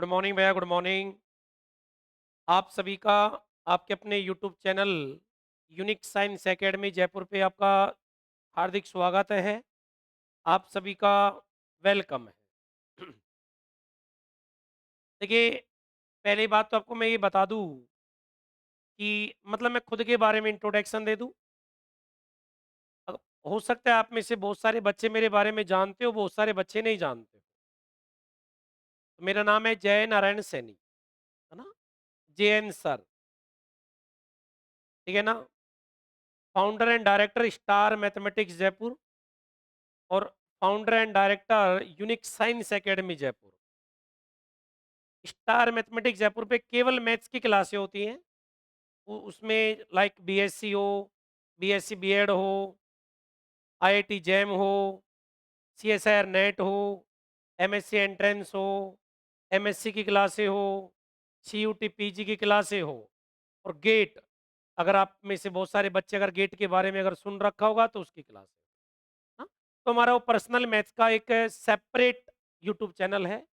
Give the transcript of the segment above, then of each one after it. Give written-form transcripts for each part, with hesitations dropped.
Good morning भैया, good morning. आप सभी का आपके अपने YouTube channel unique science academy Jaipur पे आपका हार्दिक स्वागत है। आप सभी का वेलकम है। देखिए, पहली बात तो आपको मैं ये बता दूं कि मतलब मैं खुद के बारे में इंट्रोडक्शन दे दूं। अग- हो सकता है आप में से बहुत सारे बच्चे मेरे बारे में जानते हो, बहुत सारे बच्चे नहीं जानते। तो मेरा नाम है जय नारायण सैनी, है ना? JN सर, ठीक है ना? Founder and director star mathematics Jaipur और founder and director unique science academy Jaipur. Star mathematics Jaipur पे केवल मैथ्स की क्लासें होती हैं। उसमें लाइक BSc हो, BSc B.Ed हो, IIT जैम हो, CSIR नेट हो, MSc एंट्रेंस हो, MSc की क्लासें हो, CUT PG की क्लासें हो और गेट। अगर आप में से बहुत सारे बच्चे अगर गेट के बारे में अगर सुन रखा होगा तो उसकी क्लास है। हाँ? तो हमारा वो पर्सनल मैथ्स का एक सेपरेट यूट्यूब चैनल है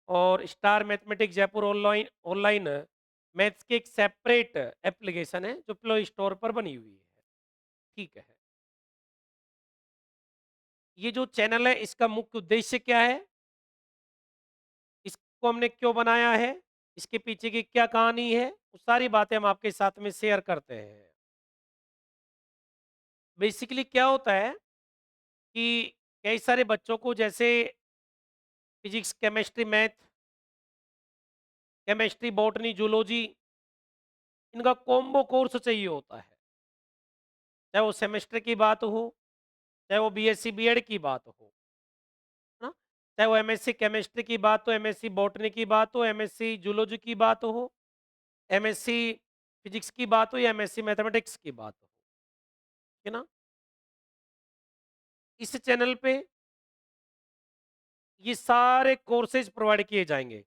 और star mathematics Jaipur online online maths की एक सेपरेट एप्लीकेशन है जो प्ले स्टोर पर बनी हुई है। ठीक है। ये जो चैनल है इसका मुख्य उद्देश्य क्या है, इसको हमने क्यों बनाया है, इसके पीछे की क्या कहानी है, वो सारी बातें हम आपके साथ में शेयर करते हैं। बेसिकली क्या होता है कि कई सारे बच्चों को जैसे physics, chemistry, math, chemistry, botany, zoology, इनका कॉम्बो कोर्स चाहिए होता है। चाहे वो सेमेस्टर की बात हो, चाहे वो BSc B.Ed की बात हो, है ना? चाहे वो MSc केमिस्ट्री की बात हो, MSc बॉटनी की बात हो, MSc जूलॉजी की बात हो, MSc फिजिक्स की बात हो या MSc मैथमेटिक्स की बात हो, है ना? इस चैनल पे ये सारे कोर्सेज प्रोवाइड किए जाएंगे,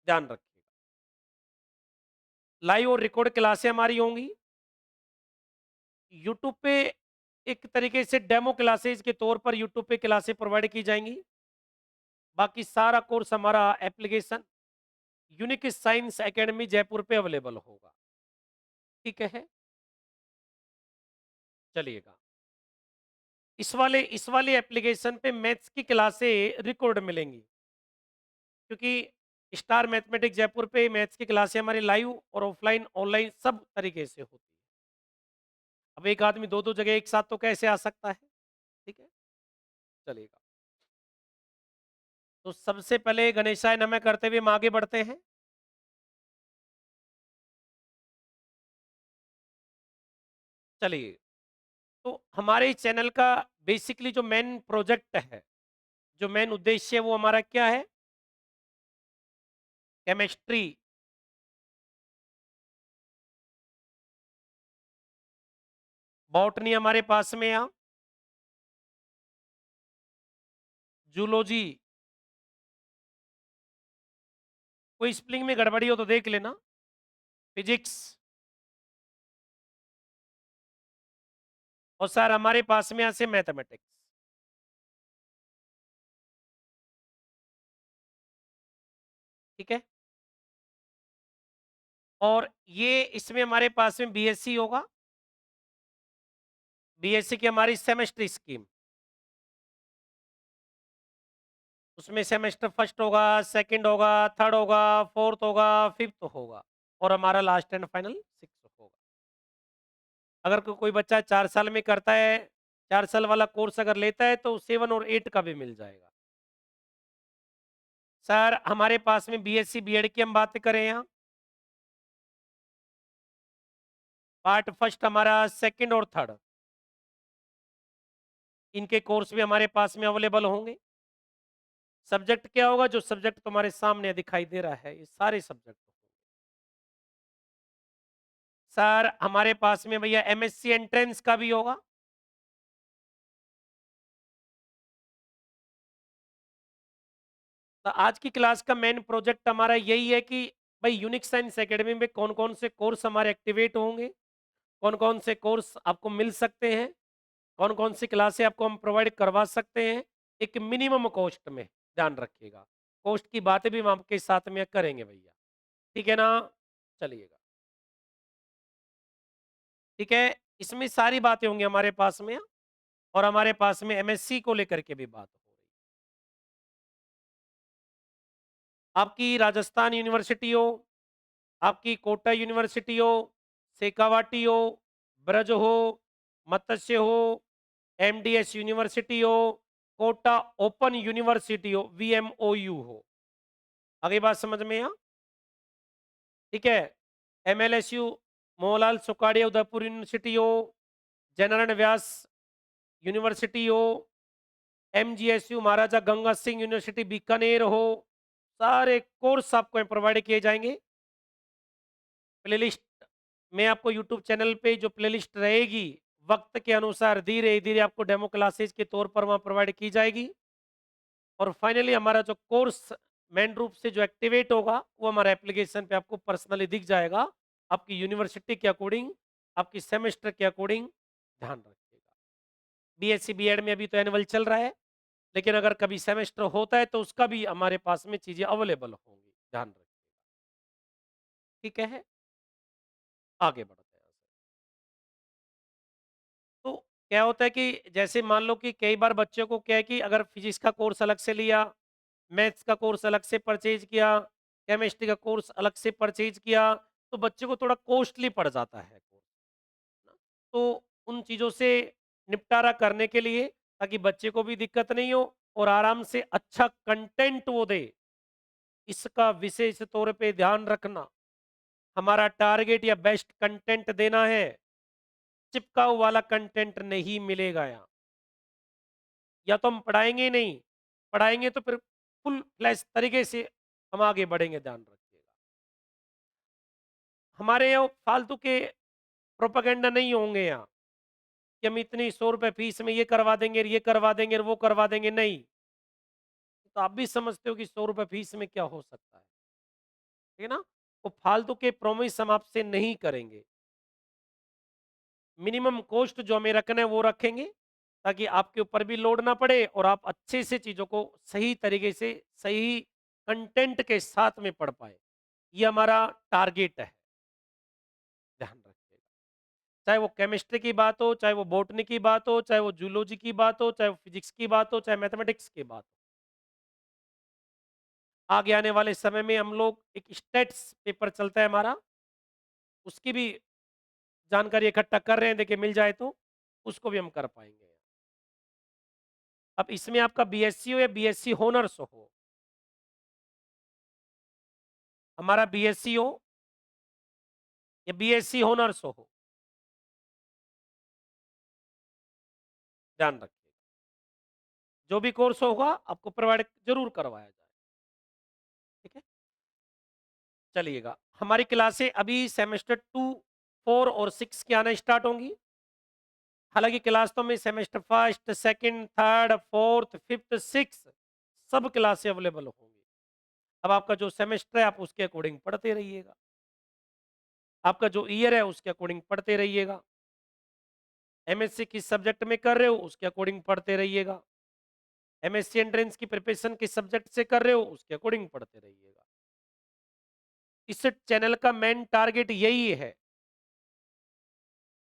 ध्यान रखिएगा। लाइव और रिकॉर्ड क्लासें हमारी होंगी यूट्यूब पे। एक तरीके से डेमो क्लासेज के तौर पर यूट्यूब पे क्लासें प्रोवाइड की जाएंगी। बाकी सारा कोर्स हमारा application unique science academy Jaipur पे अवेलेबल होगा। ठीक है, चलिएगा। इस वाले एप्लीकेशन पे मैथ्स की क्लासें रिकॉर्ड मिलेंगी, क्योंकि स्टार मैथमेटिक्स जयपुर पे मैथ्स की क्लासें हमारी लाइव और ऑफलाइन ऑनलाइन सब तरीके से होती है। अब एक आदमी दो दो जगह एक साथ तो कैसे आ सकता है? ठीक है, चलिएगा। तो सबसे पहले गणेशाय नमः करते हुए हम आगे बढ़ते हैं। चलिए, तो हमारे इस चैनल का बेसिकली जो मेन प्रोजेक्ट है, जो मेन उद्देश्य है वो हमारा क्या है? केमिस्ट्री, बॉटनी हमारे पास में यहाँ, जूलॉजी, कोई स्पेलिंग में गड़बड़ी हो तो देख लेना, फिजिक्स और सर हमारे पास में यहाँ से मैथमेटिक्स। ठीक है, और ये इसमें हमारे पास में BSc होगा। BSc की हमारी सेमेस्टर स्कीम, उसमें सेमेस्टर फर्स्ट होगा, सेकंड होगा, थर्ड होगा, फोर्थ होगा, फिफ्थ होगा और हमारा लास्ट एंड फाइनल सिक्स होगा। अगर कोई बच्चा 4 साल में करता है, 4 साल वाला कोर्स अगर लेता है तो 7 और 8 का भी मिल जाएगा। सर हमारे पास में BSc B.Ed की हम बात करें यहाँ, पार्ट फर्स्ट हमारा, सेकंड और थर्ड, इनके कोर्स भी हमारे पास में अवेलेबल होंगे। सब्जेक्ट क्या होगा? जो सब्जेक्ट तुम्हारे सामने दिखाई दे रहा है, ये सारे सब्जेक्ट। सर हमारे पास में भैया MSc एंट्रेंस का भी होगा। तो आज की क्लास का मेन प्रोजेक्ट हमारा यही है कि भाई यूनिक साइंस एकेडमी में कौन कौन से कोर्स हमारे एक्टिवेट होंगे, कौन कौन से कोर्स आपको मिल सकते हैं, कौन कौन सी क्लासें आपको हम प्रोवाइड करवा सकते हैं एक मिनिमम कॉस्ट में, ध्यान रखिएगा। कॉस्ट की बातें भी हम आपके साथ में करेंगे भैया, ठीक है ना? चलिएगा, ठीक है? इसमें सारी बातें होंगी हमारे पास में और हमारे पास में एमएससी को लेकर के भी बात हो रही। आपकी राजस्थान यूनिवर्सिटी हो, आपकी कोटा यूनिवर्सिटी हो, शेखावाटी हो, ब्रज हो, मत्स्य हो, एमडीएस यूनिवर्सिटी हो, कोटा ओपन यूनिवर्सिटी हो, वीएमओयू हो। आगे बात समझ में आ? ठीक है? एमएलएसयू मोहनलाल सुखाड़िया उदयपुर यूनिवर्सिटी हो, जनरल व्यास यूनिवर्सिटी हो, एमजीएसयू महाराजा गंगा सिंह यूनिवर्सिटी बीकानेर हो, सारे कोर्स आपको प्रोवाइड किए जाएंगे। प्लेलिस्ट में आपको यूट्यूब चैनल पे जो प्लेलिस्ट रहेगी वक्त के अनुसार धीरे धीरे आपको डेमो क्लासेस के तौर पर वहां प्रोवाइड की जाएगी और फाइनली हमारा जो कोर्स मेन रूप से जो एक्टिवेट होगा वो हमारे एप्लीकेशन पे आपको पर्सनली दिख जाएगा, आपकी यूनिवर्सिटी के अकॉर्डिंग, आपकी सेमेस्टर के अकॉर्डिंग। ध्यान रखिएगा, बीएससी बीएड में अभी तो एनुअल चल रहा है, लेकिन अगर कभी सेमेस्टर होता है तो उसका भी हमारे पास में चीजें अवेलेबल होंगी। ध्यान रखिएगा, ठीक है? आगे बढ़ते हैं। तो क्या होता है कि जैसे मान लो कि कई बार बच्चों को क्या है कि अगर फिजिक्स का कोर्स अलग से लिया, मैथ्स का कोर्स अलग से परचेज किया, केमिस्ट्री का कोर्स अलग से परचेज किया, तो बच्चे को थोड़ा कॉस्टली पड़ जाता है कोर्स ना। तो उन चीज़ों से निपटारा करने के लिए, ताकि बच्चे को भी दिक्कत नहीं हो और आराम से अच्छा कंटेंट वो दे, इसका विशेष तौर पे ध्यान रखना। हमारा टारगेट या बेस्ट कंटेंट देना है, चिपकाऊ वाला कंटेंट नहीं मिलेगा यहाँ। या तो हम पढ़ाएंगे ही नहीं, पढ़ाएंगे तो फिर फुल फ्लैश तरीके से हम आगे बढ़ेंगे। ध्यान रखिएगा, हमारे यहाँ फालतू के प्रोपागेंडा नहीं होंगे यहाँ कि हम इतनी 100 रुपए फीस में ये करवा देंगे, ये करवा देंगे, वो करवा देंगे, नहीं। तो आप भी समझते हो कि 100 रुपए फीस में क्या हो सकता है, ठीक है ना? वो फालतू के प्रोमिस हम आपसे नहीं करेंगे। मिनिमम कॉस्ट जो हमें रखना है वो रखेंगे, ताकि आपके ऊपर भी लोड ना पड़े और आप अच्छे से चीजों को सही तरीके से सही कंटेंट के साथ में पढ़ पाए। ये हमारा टारगेट है। ध्यान रखिएगा, चाहे वो केमिस्ट्री की बात हो, चाहे वो बॉटनी की बात हो, चाहे वो जूलॉजी की बात हो, चाहे वो फिजिक्स की बात हो, चाहे मैथमेटिक्स की बात हो। आगे आने वाले समय में हम लोग एक स्टेट्स पेपर चलता है हमारा, उसकी भी जानकारी इकट्ठा कर रहे हैं, देखिए मिल जाए तो उसको भी हम कर पाएंगे। अब इसमें आपका बीएससी हो या बीएससी होनर्स हो, हमारा बीएससी हो या बीएससी होनर्स हो, ध्यान रखिए, जो भी कोर्स होगा आपको प्रोवाइड जरूर करवाया जाए, ठीक है? चलिएगा, हमारी क्लासें अभी सेमेस्टर 2, 4 और 6 की आना स्टार्ट होंगी। हालांकि क्लास तो में semester first, second, third, fourth, fifth, six सब क्लासें अवेलेबल होंगी। अब आपका जो सेमेस्टर है आप उसके अकॉर्डिंग पढ़ते रहिएगा, आपका जो ईयर है उसके अकॉर्डिंग पढ़ते रहिएगा, एमएससी किस सब्जेक्ट में कर रहे हो उसके अकॉर्डिंग पढ़ते रहिएगा, एमएससी एंट्रेंस की प्रिपरेशन किस सब्जेक्ट से कर रहे हो उसके अकॉर्डिंग पढ़ते रहिएगा। इस चैनल का मेन टारगेट यही है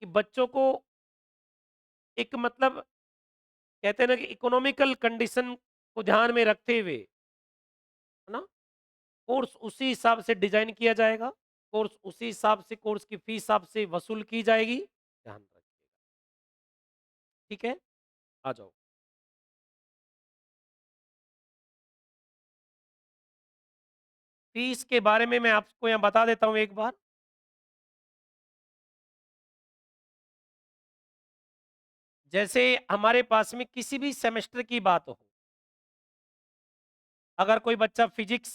कि बच्चों को एक मतलब कहते हैं ना कि इकोनॉमिकल कंडीशन को ध्यान में रखते हुए, है ना, कोर्स उसी हिसाब से डिजाइन किया जाएगा, कोर्स उसी हिसाब से, कोर्स की फीस आपसे वसूल की जाएगी। ध्यान रखिएगा, ठीक है? आ जाओ। फीस के बारे में मैं आपको यहाँ बता देता हूँ एक बार। जैसे हमारे पास में किसी भी सेमेस्टर की बात हो, अगर कोई बच्चा physics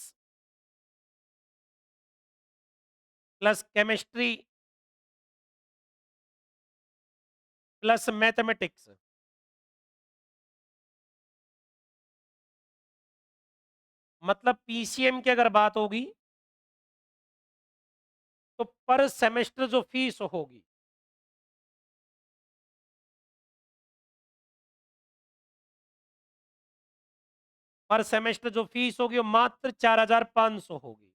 plus chemistry plus mathematics, मतलब पीसीएम की अगर बात होगी, तो पर सेमेस्टर जो फीस होगी पर सेमेस्टर जो फीस होगी वो मात्र 4,500 होगी।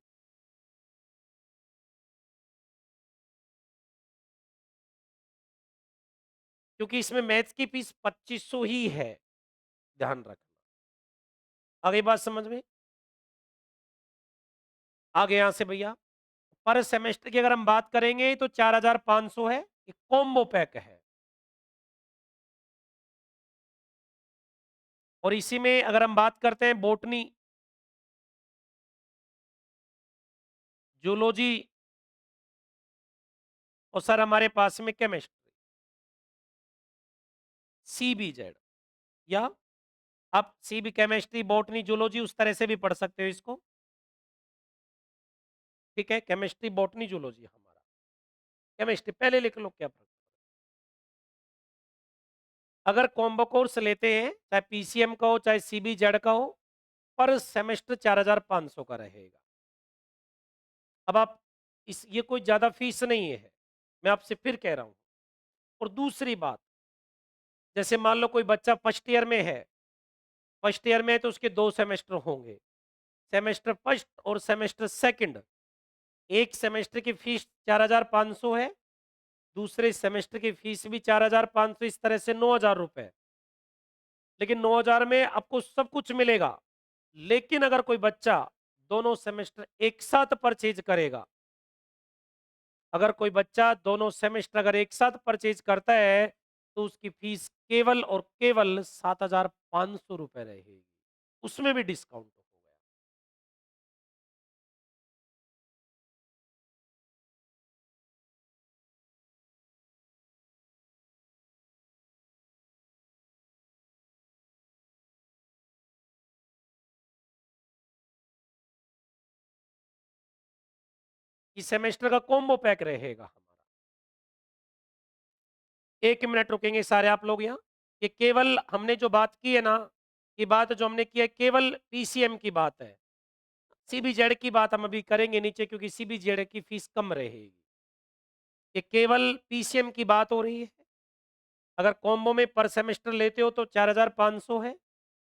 क्योंकि इसमें मैथ्स की फीस 2500 ही है, ध्यान रखना। आ गई बात समझ में? आगे यहां से भैया पर सेमेस्टर की अगर हम बात करेंगे तो 4,500 है, ये कॉम्बो पैक है। और इसी में अगर हम बात करते हैं बॉटनी, जूलॉजी और सर हमारे पास में केमिस्ट्री, सीबीजेड, या आप सीबी केमिस्ट्री बॉटनी जूलॉजी उस तरह से भी पढ़ सकते हो इसको। ठीक है, केमिस्ट्री बॉटनी जूलॉजी हमारा केमिस्ट्री पहले लिख लो क्या फर्क। अगर कॉम्बो कोर्स लेते हैं चाहे पीसीएम का हो चाहे सीबीजेड का हो, पर सेमेस्टर 4,500 का रहेगा। अब आप ये कोई ज्यादा फीस नहीं है, मैं आपसे फिर कह रहा हूं। और दूसरी बात, जैसे मान लो कोई बच्चा फर्स्ट ईयर में है, फर्स्ट ईयर में है तो उसके 2 सेमेस्टर होंगे, सेमेस्टर फर्स्ट और सेमेस्टर सेकंड। एक सेमेस्टर की फीस 4,500 है, दूसरे सेमेस्टर की फीस भी 4,500, इस तरह से 9,000 रुपए। लेकिन 9,000 में आपको सब कुछ मिलेगा। लेकिन अगर कोई बच्चा दोनों सेमेस्टर एक साथ परचेज करेगा, अगर कोई बच्चा दोनों सेमेस्टर अगर एक साथ परचेज करता है, तो उसकी फीस केवल और केवल 7,500 रुपए रहेगी, उसमें भी डिस्काउंट हो गया। इस सेमेस्टर का कॉम्बो पैक रहेगा हमारा। 1 मिनट रुकेंगे सारे आप लोग यहाँ। ये केवल हमने जो बात की है ना, ये बात जो हमने की है केवल पीसीएम की बात है। सीबीजेड की बात हम अभी करेंगे नीचे, क्योंकि सीबीजेड की फीस कम रहेगी। ये केवल पीसीएम की बात हो रही है। अगर कॉम्बो में पर सेमेस्टर लेते हो तो 4,500 है।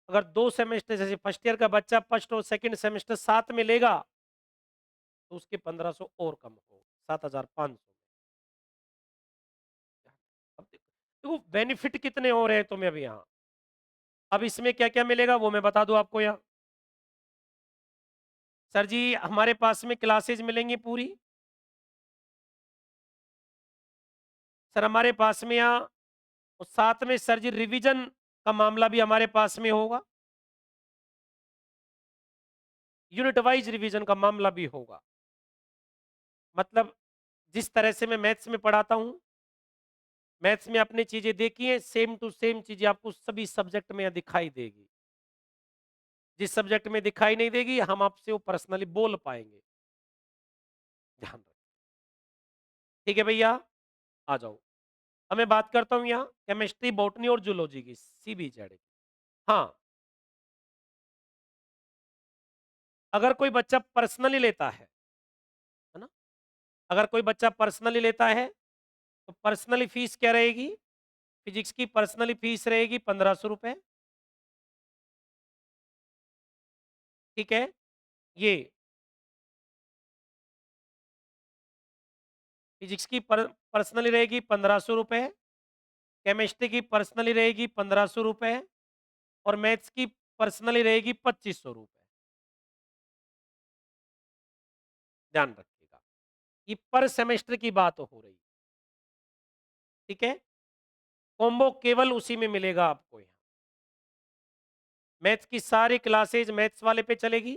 अगर 2 सेमेस्टर जैसे फर्स्ट ईयर का बच्चा फर्स्ट और सेकंड सेमेस्टर साथ में लेगा, तो उसके 1,500 और कम हो, 7,500। अब देखो बेनिफिट कितने हो रहे हैं तुम्हें अभी यहाँ। अब इसमें क्या क्या मिलेगा वो मैं बता दूं आपको यहाँ। सर जी हमारे पास में क्लासेज मिलेंगी पूरी। सर हमारे पास में यहाँ, और साथ में सर जी रिवीजन का मामला भी हमारे पास में होगा, यूनिट वाइज रिवीजन का मामला भी होगा। मतलब जिस तरह से मैं मैथ्स में पढ़ाता हूं, मैथ्स में आपने चीजें देखी हैं, सेम टू सेम चीजें आपको सभी सब्जेक्ट में दिखाई देगी। जिस सब्जेक्ट में दिखाई नहीं देगी हम आपसे वो पर्सनली बोल पाएंगे, ध्यान रखें। ठीक है भैया, आ जाओ। अब मैं बात करता हूं यहाँ केमिस्ट्री बॉटनी और जूलॉजी की, सीबीजेड की। हाँ, अगर कोई बच्चा पर्सनली लेता है ना, अगर कोई बच्चा पर्सनली लेता है तो पर्सनली फीस क्या रहेगी? फिजिक्स की पर्सनली फीस रहेगी 1,500 रुपए। ठीक है, ये फिजिक्स की पर्सनली रहेगी 1,500 रुपए, केमिस्ट्री की पर्सनली रहेगी 1,500 रुपए, और मैथ्स की पर्सनली रहेगी 2,500 रुपए। ध्यान रखिएगा, ये पर सेमेस्टर की बात हो रही। ठीक है, कॉम्बो केवल उसी में मिलेगा आपको यहाँ। मैथ्स की सारी क्लासेज मैथ्स वाले पे चलेगी।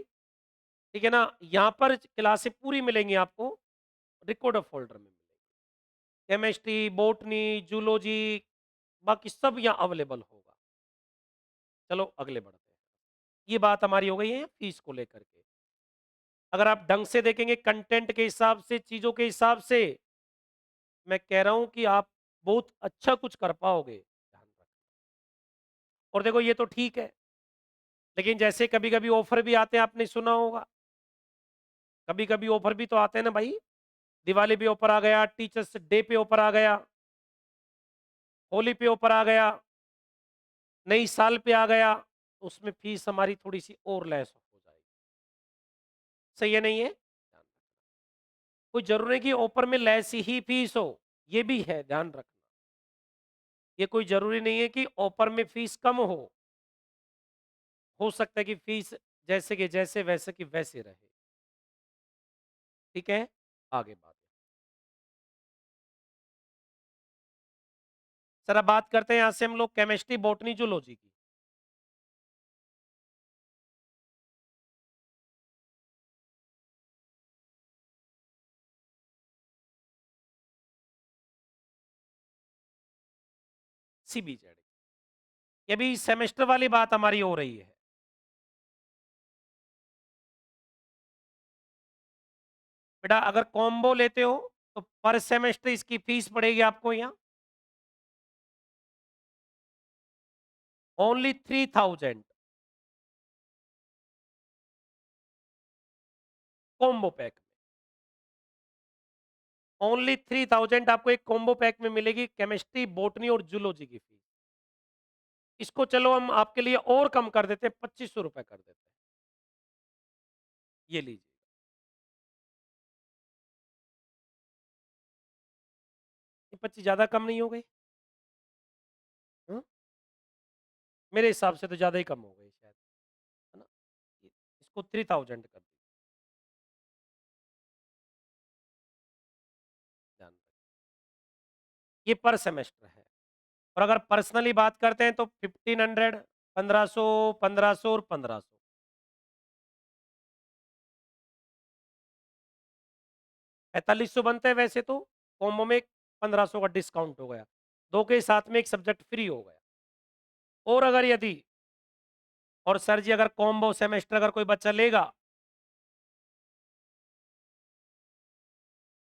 ठीक है ना, यहाँ पर क्लासेस पूरी मिलेंगी आपको, रिकॉर्डर फोल्डर में मिलेगी। केमिस्ट्री बॉटनी जूलॉजी बाकी सब यहाँ अवेलेबल होगा। चलो अगले बढ़ते हैं। ये बात हमारी हो गई है फीस को लेकर के। अगर आप ढंग से देखेंगे कंटेंट के हिसाब से, चीजों के हिसाब से, मैं कह रहा हूं कि आप बहुत अच्छा कुछ कर पाओगे, ध्यान रखना। और देखो ये तो ठीक है, लेकिन जैसे कभी कभी ऑफर भी आते हैं, आपने सुना होगा, कभी कभी ऑफर भी तो आते हैं ना भाई। दिवाली पे ऑफर आ गया, टीचर्स डे पे ऑफर आ गया, होली पे ऑफर आ गया, नई साल पे आ गया, तो उसमें फीस हमारी थोड़ी-सी और लेस हो जाएगी। सही है, नहीं है? कोई ज़रूरी नहीं कि ऑफर में लेस ही फीस हो, ये भी है, ध्यान रखना। ये कोई ज़रूरी नहीं है कि ऑफर में फीस कम हो सकता है कि फीस जैसे के जैसे, वैसे की वैसे रहे। ठीक है? आगे बात। सर अब बात करते हैं यहाँ से हम लोग केमिस्ट्री, बॉटनी, जूलॉजी की। सीबीजेड। ये भी सेमेस्टर वाली बात हमारी हो रही है। बेटा अगर कॉम्बो लेते हो तो पर सेमेस्टर इसकी फीस पड़ेगी आपको यहाँ ओनली 3000 कॉम्बो पैक में। ओनली 3000 आपको एक कॉम्बो पैक में मिलेगी केमिस्ट्री, बॉटनी और जूलॉजी की फीस। इसको चलो हम आपके लिए और कम कर देते हैं, 2500 रुपए कर देते हैं। ये लीजिए। ये 25 ज्यादा कम नहीं हो गई? हाँ? मेरे हिसाब से तो ज्यादा ही कम हो गई शायद, है ना? इसको 3000 कर दीजिए। ध्यान रखिए। ये पर सेमेस्टर है। और अगर पर्सनली बात करते हैं तो 1500, 1500, 1500 और 1500। 4500 बनते हैं वैसे तो, कॉम्बो में 1500 का डिस्काउंट हो गया, दो के साथ में एक सब्जेक्ट फ्री हो गया। और अगर यदि और सर जी अगर कॉम्बो सेमेस्टर अगर कोई बच्चा लेगा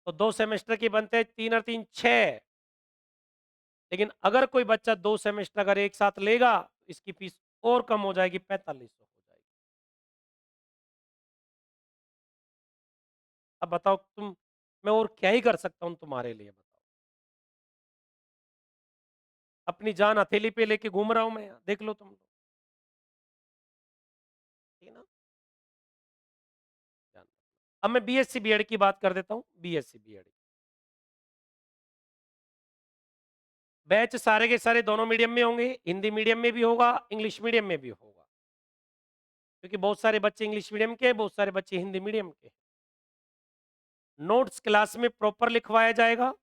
तो 2 सेमेस्टर के बनते हैं 3 और 3 6। लेकिन अगर कोई बच्चा 2 सेमेस्टर अगर एक साथ लेगा तो इसकी फीस और कम हो जाएगी, 4500 हो जाएगी। अब बताओ तुम, मैं और क्या ही कर सकता हूं तुम्हारे लिए, बताओ। अपनी जान हथेली पे लेके घूम रहा हूं मैं यहाँ, देख लो तुम लोग। ठीक है ना? ध्यान रखना। अब मैं बीएससी बीएड की बात कर देता हूँ। बीएससी बीएड बैच सारे के सारे दोनों मीडियम में होंगे, हिंदी मीडियम में भी होगा, इंग्लिश मीडियम में भी होगा, क्योंकि बहुत सारे बच्चे इंग्लिश मीडियम के, बहुत सारे बच्चे हिंदी मीडियम के। नोट्स क्लास में प्रॉपर लिखवाया जाएगा,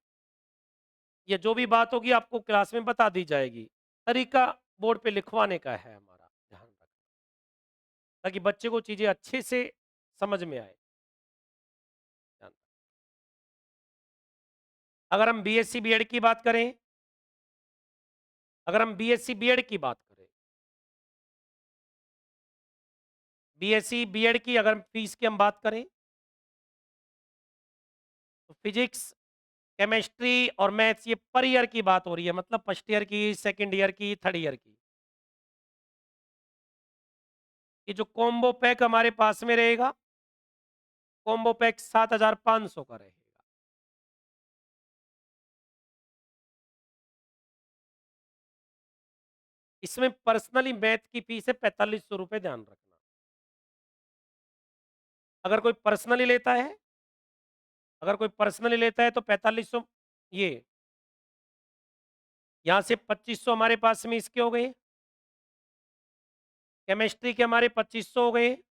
या जो भी बात होगी आपको क्लास में बता दी जाएगी। तरीका बोर्ड पे लिखवाने का है हमारा, ध्यान रखना, ताकि बच्चे को चीजें अच्छे से समझ में आए। ध्यान रखना। अगर हम बीएससी बीएड की बात करें, अगर हम बीएससी बीएड की बात करें, बीएससी बीएड की अगर फीस की हम बात करें तो फिजिक्स, केमिस्ट्री और मैथ्स ये पर ईयर की बात हो रही है, मतलब फर्स्ट ईयर की, सेकंड ईयर की, थर्ड ईयर की। ये जो कॉम्बो पैक हमारे पास में रहेगा, कॉम्बो पैक 7500 का रहेगा। इसमें पर्सनली मैथ की फीस है 4500 रुपए, ध्यान रखना। अगर कोई पर्सनली लेता है, अगर कोई पर्सनली लेता है तो 4500, ये यहां से 2500 हमारे पास में इसके हो गए, केमिस्ट्री के हमारे 2500 हो गए,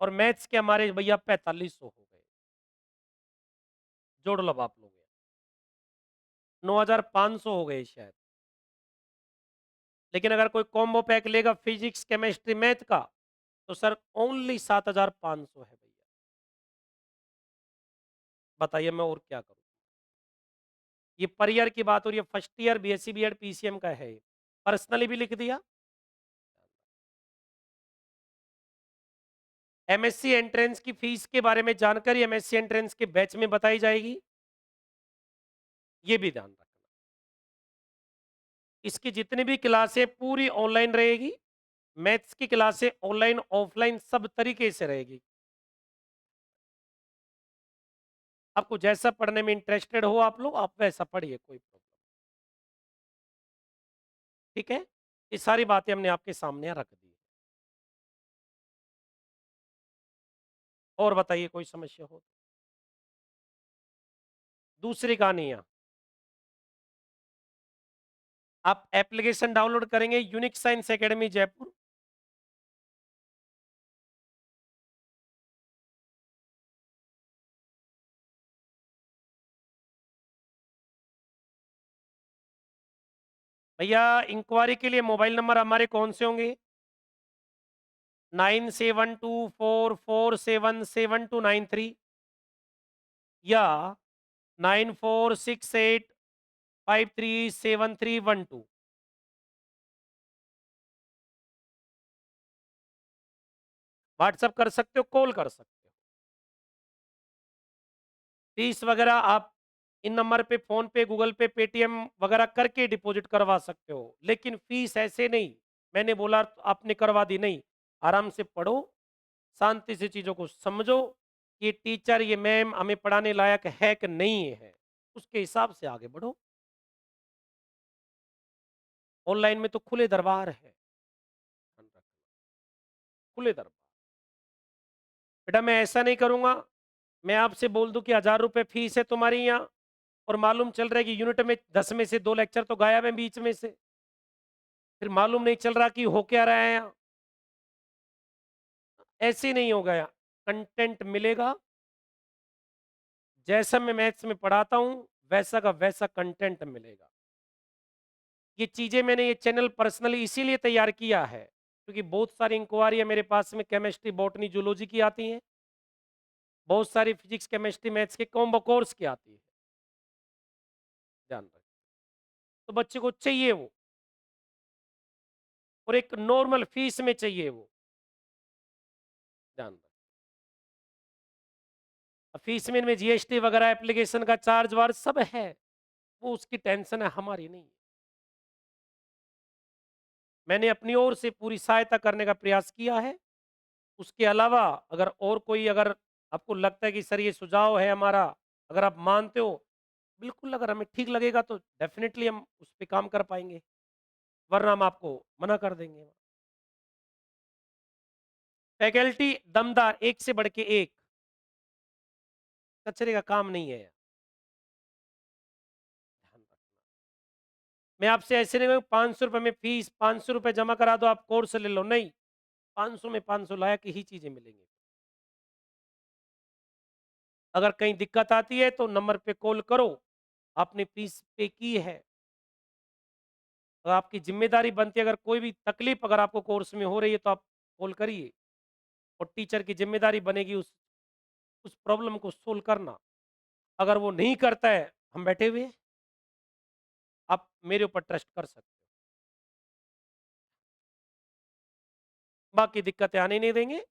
और मैथ्स के हमारे भैया 4500 हो गए। जोड़ लो अब आप लोग, 9500 हो गए शायद। लेकिन अगर कोई कॉम्बो पैक लेगा फिजिक्स, केमिस्ट्री, मैथ का, तो सर ओनली 7500 है भैया। बताइए मैं और क्या करूं? ये पर ईयर की बात हो रही है, first year BSc BEd PCM का है। पर्सनली भी लिख दिया। एमएससी एंट्रेंस की फीस के बारे में जानकारी एमएससी एंट्रेंस के बैच में बताई जाएगी, ये भी ध्यान रखना। इसकी जितनी भी क्लासें पूरी ऑनलाइन रहेगी, मैथ्स की क्लासें ऑनलाइन ऑफलाइन सब तरीके से रहेगी। आपको जैसा पढ़ने में इंटरेस्टेड हो आप लोग, आप वैसा पढ़िए, कोई प्रॉब्लम। ठीक है? ये सारी बातें हमने आपके सामने रख दी। और बताइए कोई समस्या हो? दूसरी कहानी है, आप एप्लीकेशन डाउनलोड करेंगे यूनिक साइंस एकेडमी जयपुर। भैया इंक्वायरी के लिए मोबाइल नंबर हमारे कौन से होंगे? 9724477293 या 9468537312। व्हाट्सअप कर सकते हो, कॉल कर सकते हो। फीस वगैरह आप इन नंबर पे फोन पे, गूगल पे, पेटीएम वगैरह करके डिपॉजिट करवा सकते हो, लेकिन फीस ऐसे नहीं मैंने बोला तो आपने करवा दी नहीं। आराम से पढ़ो, शांति से चीजों को समझो, ये टीचर ये मैम हमें पढ़ाने लायक है कि नहीं है, उसके हिसाब से आगे बढ़ो। ऑनलाइन में तो खुले दरबार है, खुले दरबार। बेटा मैं ऐसा नहीं करूंगा, मैं आपसे बोल दूं कि 1000 रुपए फीस है तुम्हारी यहाँ, और मालूम चल रहा है कि यूनिट में 10 में से 2 लेक्चर तो गायब है बीच में से, फिर मालूम नहीं चल रहा कि हो क्या रहा है यहाँ। ऐसे नहीं हो गया, कंटेंट मिलेगा, जैसा मैं मैथ्स में पढ़ाता हूं वैसा का वैसा कंटेंट मिलेगा। ये चीजें मैंने ये चैनल पर्सनली इसीलिए तैयार किया है क्योंकि बहुत सारी इंक्वायरियां मेरे पास में केमिस्ट्री, बॉटनी, जूलॉजी की आती हैं, बहुत सारी फिजिक्स, केमिस्ट्री, मैथ्स के कॉम्बो कोर्स की आती है। ध्यान रखें, तो बच्चे को चाहिए वो, और एक नॉर्मल फीस में चाहिए वो। ध्यान रखें, फीस में इनमें जीएसटी वगैरह एप्लीकेशन का चार्ज वार्ज सब है, वो उसकी टेंशन है, हमारी नहीं है। मैंने अपनी ओर से पूरी सहायता करने का प्रयास किया है। उसके अलावा अगर और कोई अगर आपको लगता है कि सर ये सुझाव है हमारा, अगर आप मानते हो, बिल्कुल अगर हमें ठीक लगेगा तो डेफिनेटली हम उस पर काम कर पाएंगे, वरना हम आपको मना कर देंगे। फैकल्टी दमदार, एक से बढ़ के एक, कचरे का काम नहीं है। ध्यान रखना, मैं आपसे ऐसे नहीं कहूँ 500 रुपए में फीस, 500 रुपए जमा करा दो आप कोर्स ले लो, नहीं, 500 में 500 लायक ही चीजें मिलेंगी। अगर कहीं दिक्कत आती है तो नंबर पे कॉल करो, आपने फीस पे की है तो आपकी जिम्मेदारी बनती है, अगर कोई भी तकलीफ अगर आपको कोर्स में हो रही है तो आप कॉल करिए, और टीचर की जिम्मेदारी बनेगी उस प्रॉब्लम को सोल्व करना। अगर वो नहीं करता है, हम बैठे हुए हैं, आप मेरे ऊपर ट्रस्ट कर सकते हो, बाकी दिक्कतें आने नहीं देंगे।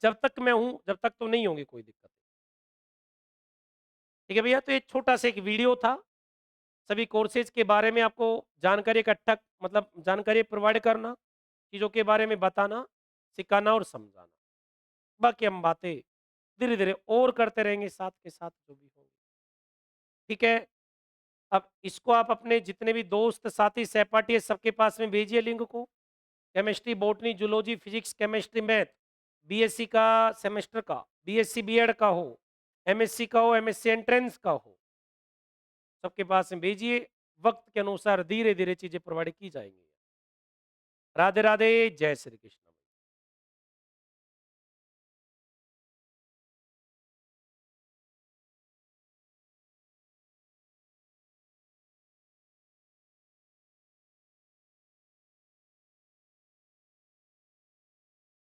जब तक मैं हूं जब तक तो नहीं होगी कोई दिक्कत। ठीक है भैया, तो ये छोटा सा एक वीडियो था, सभी कोर्सेज के बारे में आपको जानकारी इकट्ठा, मतलब जानकारी प्रोवाइड करना, चीज़ों के बारे में बताना, सिखाना और समझाना। बाकी हम बातें धीरे धीरे और करते रहेंगे साथ के साथ जो भी होंगे। ठीक है, अब इसको आप अपने जितने भी दोस्त, साथी, सहपाठी है, सबके पास में भेजिए लिंक को। Chemistry, botany, zoology, physics, chemistry, math, BSc का सेमेस्टर का, बीएससी बीएड का हो, एमएससी का हो, एमएससी एंट्रेंस का हो, सबके पास में भेजिए। वक्त के अनुसार धीरे धीरे चीजें प्रोवाइड की जाएंगी। राधे राधे, जय श्री कृष्ण।